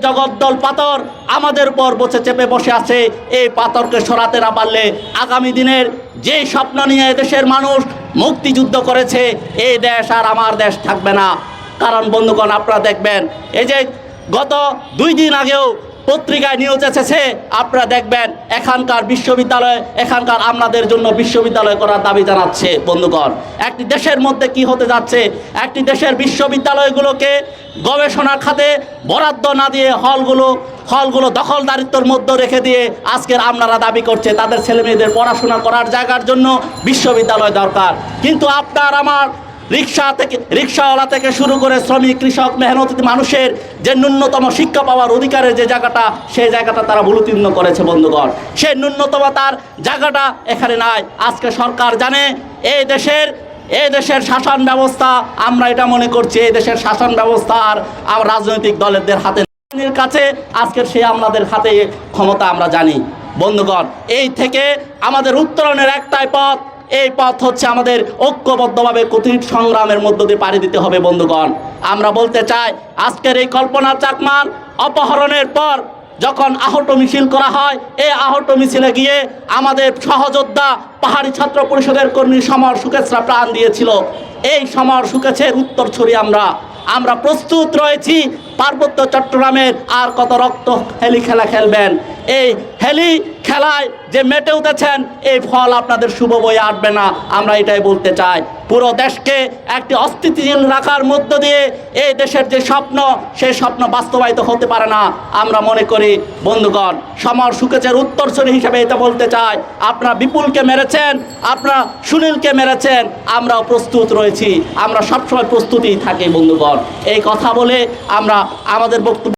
জগদ্দল পাথর আমাদের উপর চেপে বসে আছে। এই পাথরকে সরাতে না পারলে আগামী দিনের যে স্বপ্ন নিয়ে দেশের মানুষ মুক্তিযুদ্ধ করেছে, এই দেশ আর আমার দেশ থাকবে না। কারণ বন্ধুগণ, আপনারা দেখবেন এই যে গত 2 দিন আগেও পত্রিকায় নিউজ এসেছে, আপনারা দেখবেন এখানকার বিশ্ববিদ্যালয়, এখানকার আপনাদের জন্য বিশ্ববিদ্যালয় করার দাবি জানাচ্ছে। বন্ধুগণ, একটি দেশের মধ্যে কি হতে যাচ্ছে, একটি দেশের বিশ্ববিদ্যালয়গুলোকে গবেষণা খাতে বরাদ্দ না দিয়ে হলগুলো দখলদারিত্বর মধ্যে রেখে দিয়ে আজকের আপনারা দাবি করছে তাদের ছেলেমেয়েদের পড়াশোনা করার জায়গার জন্য বিশ্ববিদ্যালয় দরকার। কিন্তু আপনার আমার রিক্সাওয়ালা থেকে শুরু করে শ্রমিক, কৃষক, মেহনতি মানুষের যে ন্যূনতম শিক্ষা পাওয়ার অধিকারের যে জায়গাটা, সেই জায়গাটা তারা ভুলুতীর্ণ করেছে। বন্ধুগণ, সেই ন্যূনতম তার জায়গাটা এখানে নাই। আজকে সরকার জানে এই দেশের শাসন ব্যবস্থা, আমরা এটা মনে করছি এই দেশের শাসন ব্যবস্থা আর রাজনৈতিক দলের হাতে কাছে, আজকের সেই আমাদের হাতে ক্ষমতা আমরা জানি। বন্ধুগণ, এই থেকে আমাদের উত্তরণের একটাই পথ, এই পথ হচ্ছে আমাদের ঐক্যবদ্ধভাবে কঠিন সংগ্রামের মধ্য দিয়ে পাড়ি দিতে হবে। বন্ধুগণ, আমরা বলতে চাই আজকের এই কল্পনা চাকমার অপহরণের পর যখন আহত মিছিল করা হয়, এই আহত মিছিলে গিয়ে আমাদের সহযোদ্ধা পাহাড়ি ছাত্র পরিষদের কর্মী সমর সুকেশরা প্রাণ দিয়েছিল। এই সমর সুকেশের উত্তর ছড়িয়ে আমরা প্রস্তুত রয়েছি। পার্বত্য চট্টগ্রামের আর কত রক্ত হেলি খেলা খেলবেন? এই হেলি খেলায় যে মেতে উঠেছেন, এই ফল আপনাদের শুভ বয়ে আসবে না। আমরা এটাই বলতে চাই। পুরো দেশকে একটি অস্থিতিশীল রাখার মধ্য দিয়ে এই দেশের যে স্বপ্ন, সেই স্বপ্ন বাস্তবায়িত হতে পারে না। আমরা মনে করি বন্ধুগণ, সমর সুকেশের উত্তরসূরি হিসেবে এটা বলতে চাই, আপনারা বিপুলকে মেরেছেন, আপনারা সুনীলকে মেরেছেন, আমরাও প্রস্তুত রয়েছি। আমরা সবসময় প্রস্তুতিই থাকি। বন্ধুগণ, এই কথা বলে আমরা আমাদের বক্তব্য